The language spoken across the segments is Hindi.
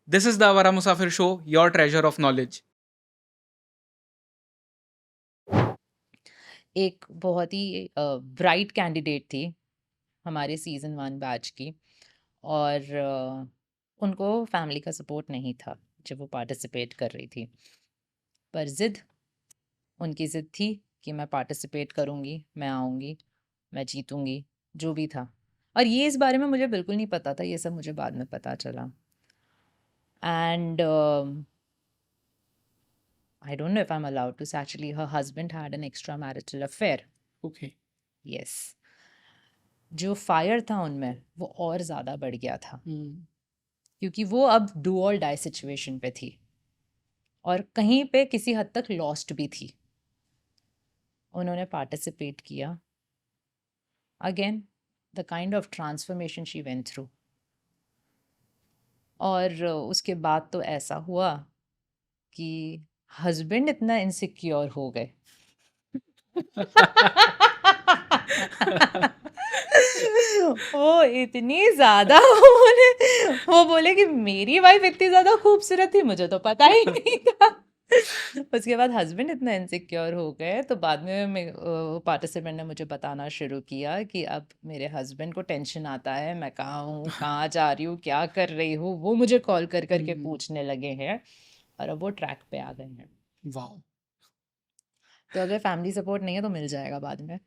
This is the Awara Musafir Show, your treasure of knowledge. एक बहुत ही ब्राइट कैंडिडेट थी हमारे सीज़न 1 बैच की और उनको फैमिली का सपोर्ट नहीं था जब वो पार्टिसिपेट कर रही थी। पर उनकी ज़िद थी कि मैं पार्टिसिपेट करूँगी, मैं आऊँगी, मैं जीतूँगी, जो भी था। और ये इस बारे में मुझे बिल्कुल नहीं पता था, ये सब मुझे बाद में पता चला। And I don't know if I'm allowed to say, actually her husband had an extramarital affair. Okay. Yes. जो फायर था उनमें वो और ज़्यादा बढ़ गया था क्योंकि वो अब डू और डाई सिचुएशन पे थी और कहीं पे किसी हद तक लॉस्ट भी थी। उन्होंने पार्टिसिपेट किया। Again the kind of transformation she went through. और उसके बाद तो ऐसा हुआ कि हस्बैंड इतना इनसिक्योर हो गए वो इतनी ज्यादा वो बोले कि मेरी वाइफ इतनी ज्यादा खूबसूरत थी, मुझे तो पता ही नहीं था। उसके बाद हस्बैंड इतना इनसिक्योर हो गए तो बाद में पार्टिसिपेंट ने मुझे बताना शुरू किया कि अब मेरे हस्बैंड को टेंशन आता है, मैं कहाँ हूँ, कहाँ जा रही हूँ, क्या कर रही हूँ, वो मुझे कॉल कर करके पूछने लगे हैं और अब वो ट्रैक पे आ गए हैं। वाओ। तो अगर फैमिली सपोर्ट नहीं है तो मिल जाएगा बाद में।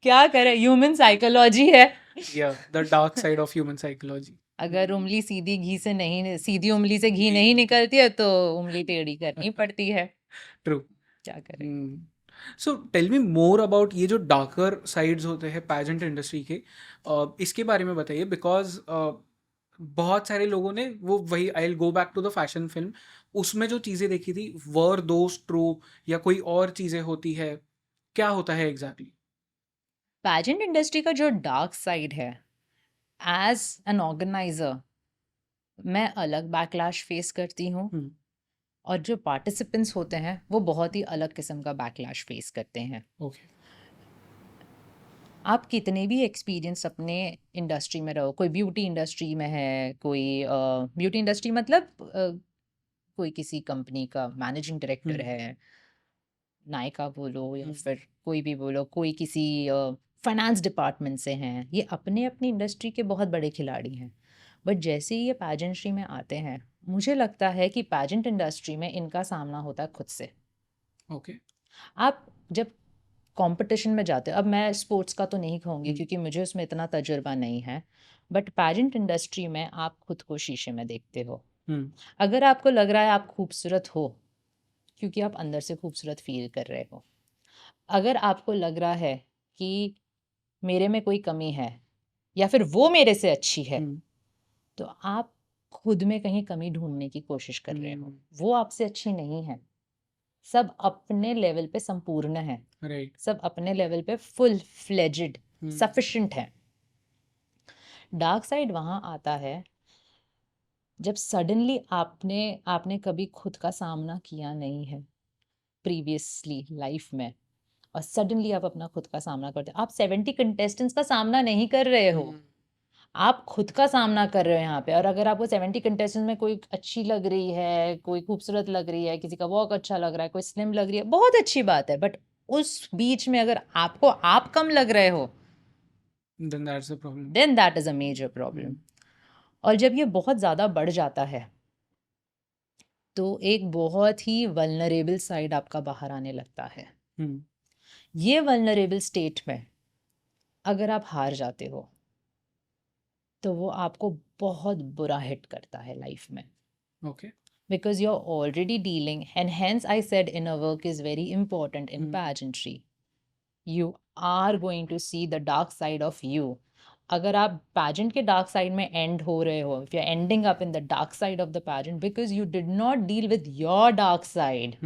क्या करें, ह्यूमन साइकोलॉजी है। Yeah, the dark side of human psychology. अगर उंगली सीधी उंगली से घी नहीं निकलती है तो उंगली टेढ़ी करनी पड़ती है। True. क्या करें। So tell me more about ये जो डार्कर साइड्स होते हैं पैजेंट इंडस्ट्री के, इसके बारे में बताइए बिकॉज बहुत सारे लोगों ने वो वही I will go back to the fashion film, उसमें जो चीज़ें देखी थी वर दोस ट्रू या कोई और चीज़ें होती है, क्या होता है एग्जैक्टली? पैजेंट इंडस्ट्री का जो डार्क साइड है, एज एन ऑर्गेनाइजर मैं अलग बैकलैश फेस करती हूँ और जो पार्टिसिपेंट्स होते हैं वो बहुत ही अलग किस्म का बैकलैश फेस करते हैं। ओके। आप कितने भी एक्सपीरियंस अपने इंडस्ट्री में रहो, कोई ब्यूटी इंडस्ट्री में है, कोई ब्यूटी इंडस्ट्री मतलब कोई किसी कंपनी का मैनेजिंग डायरेक्टर है, नायका बोलो या फिर कोई भी बोलो, कोई किसी फाइनेंस डिपार्टमेंट से हैं, ये अपने अपनी इंडस्ट्री के बहुत बड़े खिलाड़ी हैं। बट जैसे ही ये पैजेंट्री में आते हैं, मुझे लगता है कि पैजेंट इंडस्ट्री में इनका सामना होता है खुद से। ओके। आप जब कंपटीशन में जाते हो, अब मैं स्पोर्ट्स का तो नहीं कहूँगी क्योंकि मुझे उसमें इतना तजुर्बा नहीं है, बट पैजेंट इंडस्ट्री में आप खुद को शीशे में देखते हो। अगर आपको लग रहा है आप खूबसूरत हो क्योंकि आप अंदर से खूबसूरत फील कर रहे हो, अगर आपको लग रहा है कि मेरे में कोई कमी है या फिर वो मेरे से अच्छी है, तो आप खुद में कहीं कमी ढूंढने की कोशिश कर रहे हो। वो आपसे अच्छी नहीं है। सब अपने लेवल पे संपूर्ण है, राइट। सब अपने लेवल पे फुल फ्लेजेड सफिशिएंट है। डार्क साइड वहाँ आता है जब सडनली आपने आपने कभी खुद का सामना किया नहीं है प्रीवियसली लाइफ में, और सडनली आप अपना खुद का सामना करते हो। आप 70 कंटेस्टेंट्स का सामना नहीं कर रहे हो, आप खुद का सामना कर रहे हो यहाँ पे। और अगर आपको 70 कंटेस्टेंट्स में कोई अच्छी लग रही है, कोई खूबसूरत लग रही है, किसी का वॉक अच्छा लग रहा है, कोई स्लिम लग रही है, बहुत अच्छी बात है, बट उस बीच में अगर आपको आप कम लग रहे हो, Then that's the problem. Then that is a major problem. और जब ये बहुत ज़्यादा बढ़ जाता है तो एक बहुत ही वल्नरेबल साइड आपका बाहर आने लगता है। ये वल्नरेबल स्टेट में अगर आप हार जाते हो तो वो आपको बहुत बुरा हिट करता है लाइफ में। Okay. Because you're already dealing, and hence I said inner work is very important in pageantry. You are going to see the dark side of you. अगर आप pageant के dark side में end हो रहे हो, if you're ending up in the dark side of the pageant because you did not deal with your dark side,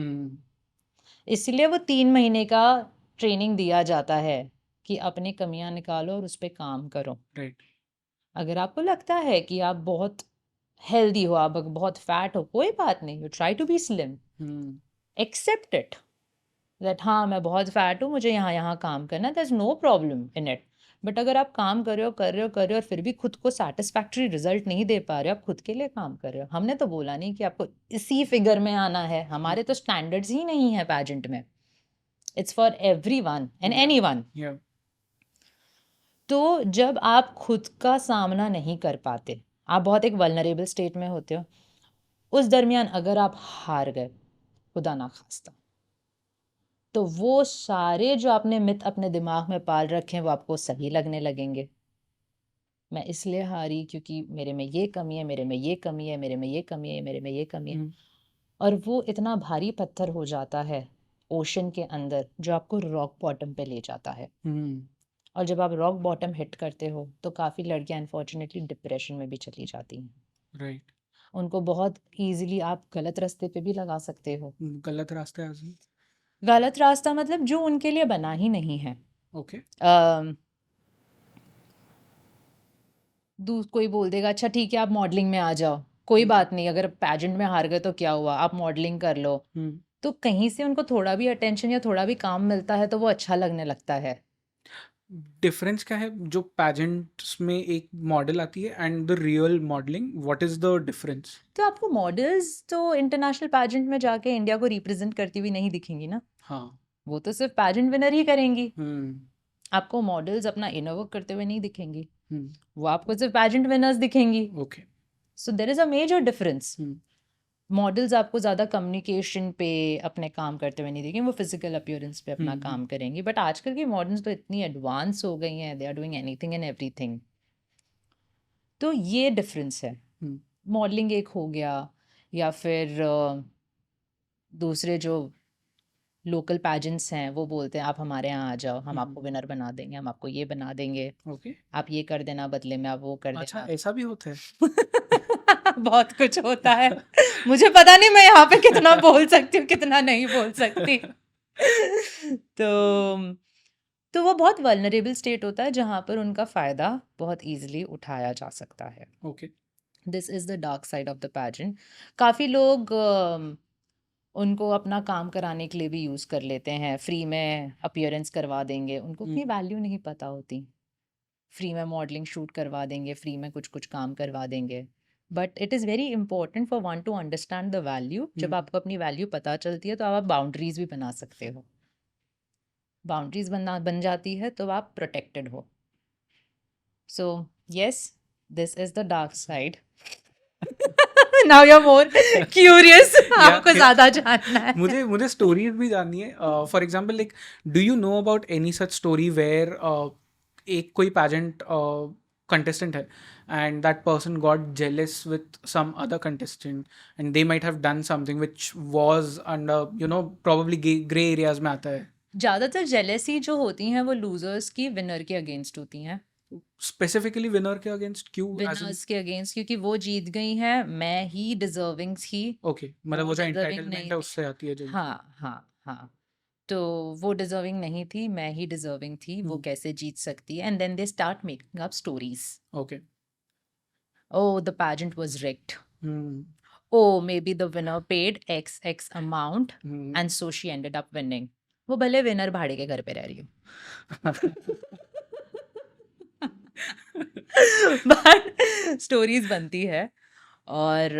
इसलिए वो 3 महीने का ट्रेनिंग दिया जाता है कि अपनी कमियां निकालो और उस पर काम करो। राइट। अगर आपको लगता है कि आप बहुत हेल्दी हो, आप बहुत फैट हो, कोई बात नहीं, you try to be slim, accept it that हाँ मैं बहुत फैट हूँ, मुझे यहाँ यहाँ काम करना, there is no problem in it. But अगर आप काम कर रहे हो कर रहे हो कर रहे हो और फिर भी खुद को सेटिस्फैक्टरी रिजल्ट नहीं दे पा रहे हो, आप खुद के लिए काम कर रहे हो। हमने तो बोला नहीं कि आपको इसी फिगर में आना है, हमारे तो स्टैंडर्ड्स ही नहीं है पैजेंट में। It's for everyone and anyone. या तो जब आप खुद का सामना नहीं कर पाते, आप बहुत एक वल्नरेबल स्टेट में होते हो, उस दरमियान अगर आप हार गए, खुदा ना खास्ता, तो वो सारे जो आपने मिथ अपने दिमाग में पाल रखे हैं वो आपको सही लगने लगेंगे। मैं इसलिए हारी क्योंकि मेरे में ये कमी है, मेरे में ये कमी है, मेरे में ये कमी है, मेरे में ये कमी है। और वो इतना भारी पत्थर हो जाता है ओशन के अंदर जो आपको रॉक बॉटम पे ले जाता है। और जब आप रॉक बॉटम हिट करते हो तो काफ़ी लड़कियां अनफॉर्चुनेटली डिप्रेशन में भी चली जाती हैं। राइट। उनको बहुत इजीली आप गलत रास्ते पे भी लगा सकते हो। गलत रास्ते आजम। गलत रास्ता मतलब जो उनके लिए बना ही नहीं है। ओके। कोई बोल देगा अच्छा ठीक है आप मॉडलिंग में आ जाओ, कोई बात नहीं, अगर पैजेंट में हार गए तो क्या हुआ, आप मॉडलिंग कर लो। तो कहीं से उनको थोड़ा भी अटेंशन या थोड़ा भी काम मिलता है तो वो अच्छा लगने लगता है। डिफरेंस क्या है जो पैजेंट्स में एक मॉडल आती है and the real modelling, what is the difference? तो आपको मॉडल्स तो इंटरनेशनल पैजेंट में जाके इंडिया को रिप्रेजेंट करती हुई नहीं दिखेंगी ना, हाँ। वो तो सिर्फ पैजेंट विनर ही करेंगी। हम्म। आपको मॉडल्स अपना इनर वर्क करते हुए नहीं दिखेंगी, हम्म। वो आपको सिर्फ पैजेंट विनर्स दिखेंगी। Okay. So there is a major difference. Models आपको ज़्यादा कम्युनिकेशन पे अपने काम करते हुए नहीं देखेंगे, वो फिजिकल अपीयरेंस पे अपना काम करेंगी। बट आजकल की मॉडल्स तो इतनी एडवांस हो गई हैं, they are doing anything and everything. तो ये डिफरेंस है। मॉडलिंग एक हो गया, या फिर दूसरे जो लोकल पैजेंट्स हैं वो बोलते हैं आप हमारे यहाँ आ जाओ, हम आपको विनर बना देंगे, हम आपको ये बना देंगे, ओके। आप ये कर देना बदले में, आप वो कर अच्छा, देना। ऐसा भी होता है? बहुत कुछ होता है। मुझे पता नहीं मैं यहाँ पे कितना बोल सकती हूँ कितना नहीं बोल सकती। तो वो बहुत वल्नरेबल स्टेट होता है जहाँ पर उनका फ़ायदा बहुत ईजिली उठाया जा सकता है। Okay. This is the dark side of the pageant. काफ़ी लोग उनको अपना काम कराने के लिए भी यूज़ कर लेते हैं, फ्री में अपीयरेंस करवा देंगे, उनको अपनी वैल्यू नहीं पता होती। फ्री में मॉडलिंग शूट करवा देंगे, फ्री में कुछ कुछ काम करवा देंगे। But it is very important for one two understand the value. जब आपको अपनी वैल्यू पता चलती है तो आप बाउंड्रीज भी बना सकते हो। बाउंड्रीज बन जाती है तो आप प्रोटेक्टेड हो। So yes, this is the dark side. Now you are more curious, आपको ज्यादा जानना है। मुझे मुझे स्टोरीज भी जाननी है। For example, like, do you know about any such story where एक कोई पैजेंट contestant है and that person got jealous with some other contestant and they might have done something which was under, probably gray areas में आता है? ज्यादातर जेलेसी जो होती हैं वो लूजर्स की विनर के अगेंस्ट होती हैं। स्पेसिफिकली विनर के अगेंस्ट क्यों? विनर्स के अगेंस्ट, क्योंकि वो जीत गई हैं, मैं ही डिजर्विंग थी। ओके, मतलब वो जो deserving एंटाइटलमेंट नहीं है थी। उससे आती है जो। हाँ हाँ हाँ। तो वो डिजर्विंग नहीं थी, मैं ही डिजर्विंग थी, वो कैसे जीत सकती है। And then they start making up stories. Okay. Oh, the pageant was rigged. Oh, maybe the winner paid XX amount and so she ended up winning. वो भले विनर भाड़े के घर पे रह रही हो। बट स्टोरीज बनती है, और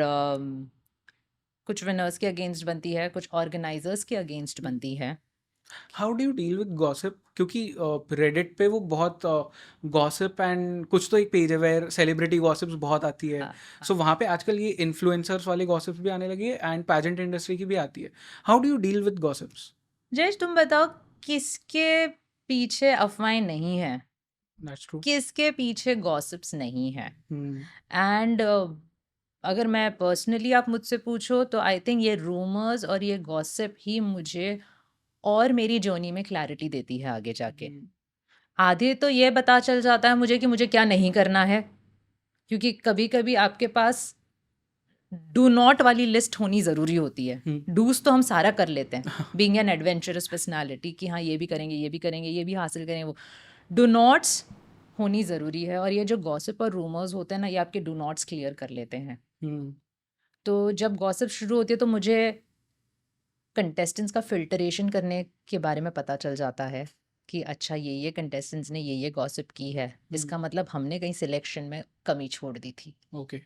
कुछ विनर्स के अगेंस्ट बनती है, कुछ ऑर्गेनाइजर्स के अगेंस्ट बनती है। How do you deal with gossip? क्योंकि रेडिट पे वो बहुत गॉसिप एंड कुछ तो एक पेज है वेयर सेलिब्रिटी गॉसिप्स बहुत आती है। सो वहाँ पे आजकल ये इन्फ्लुएंसर्स वाले गॉसिप्स भी आने लगे हैं एंड पैजेंट इंडस्ट्री की भी आती है। How do you deal with gossips? Jayesh तुम बताओ, किसके पीछे अफवाहें नहीं है, दैट्स ट्रू। किसके पीछे गॉसिप्स नहीं है। एंड अगर मैं पर्सनली आप मुझसे पूछो तो आई थिंक ये रूमर्स और ये गॉसिप ही मुझे और मेरी जर्नी में क्लैरिटी देती है आगे जाके। आधे तो ये पता चल जाता है मुझे कि मुझे क्या नहीं करना है, क्योंकि कभी कभी आपके पास डू नॉट वाली लिस्ट होनी ज़रूरी होती है। डूज तो हम सारा कर लेते हैं, बीइंग एन एडवेंचरस पर्सनालिटी, कि हाँ ये भी करेंगे, ये भी करेंगे, ये भी हासिल करेंगे। वो डू नॉट्स होनी ज़रूरी है, और ये जो गॉसिप और रूमर्स होते हैं ना, ये आपके डू नॉट्स क्लियर कर लेते हैं। तो जब गॉसिप शुरू होती है तो मुझे कंटेस्टेंट्स का फिल्टरेशन करने के बारे में पता चल जाता है कि अच्छा ये कंटेस्टेंट्स ने ये गॉसिप की है, इसका मतलब हमने कहीं सिलेक्शन में कमी छोड़ दी थी, ओके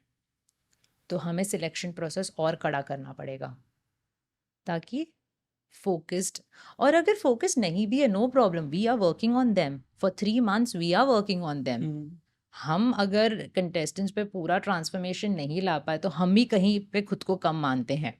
तो हमें सिलेक्शन प्रोसेस और कड़ा करना पड़ेगा ताकि फोकस्ड, और अगर फोकस्ड नहीं भी है, no problem, we are working on them for 3 months, we are working on them. हम अगर कंटेस्टेंट्स पे पूरा ट्रांसफॉर्मेशन नहीं ला पाए तो हम भी कहीं पे खुद को कम मानते हैं।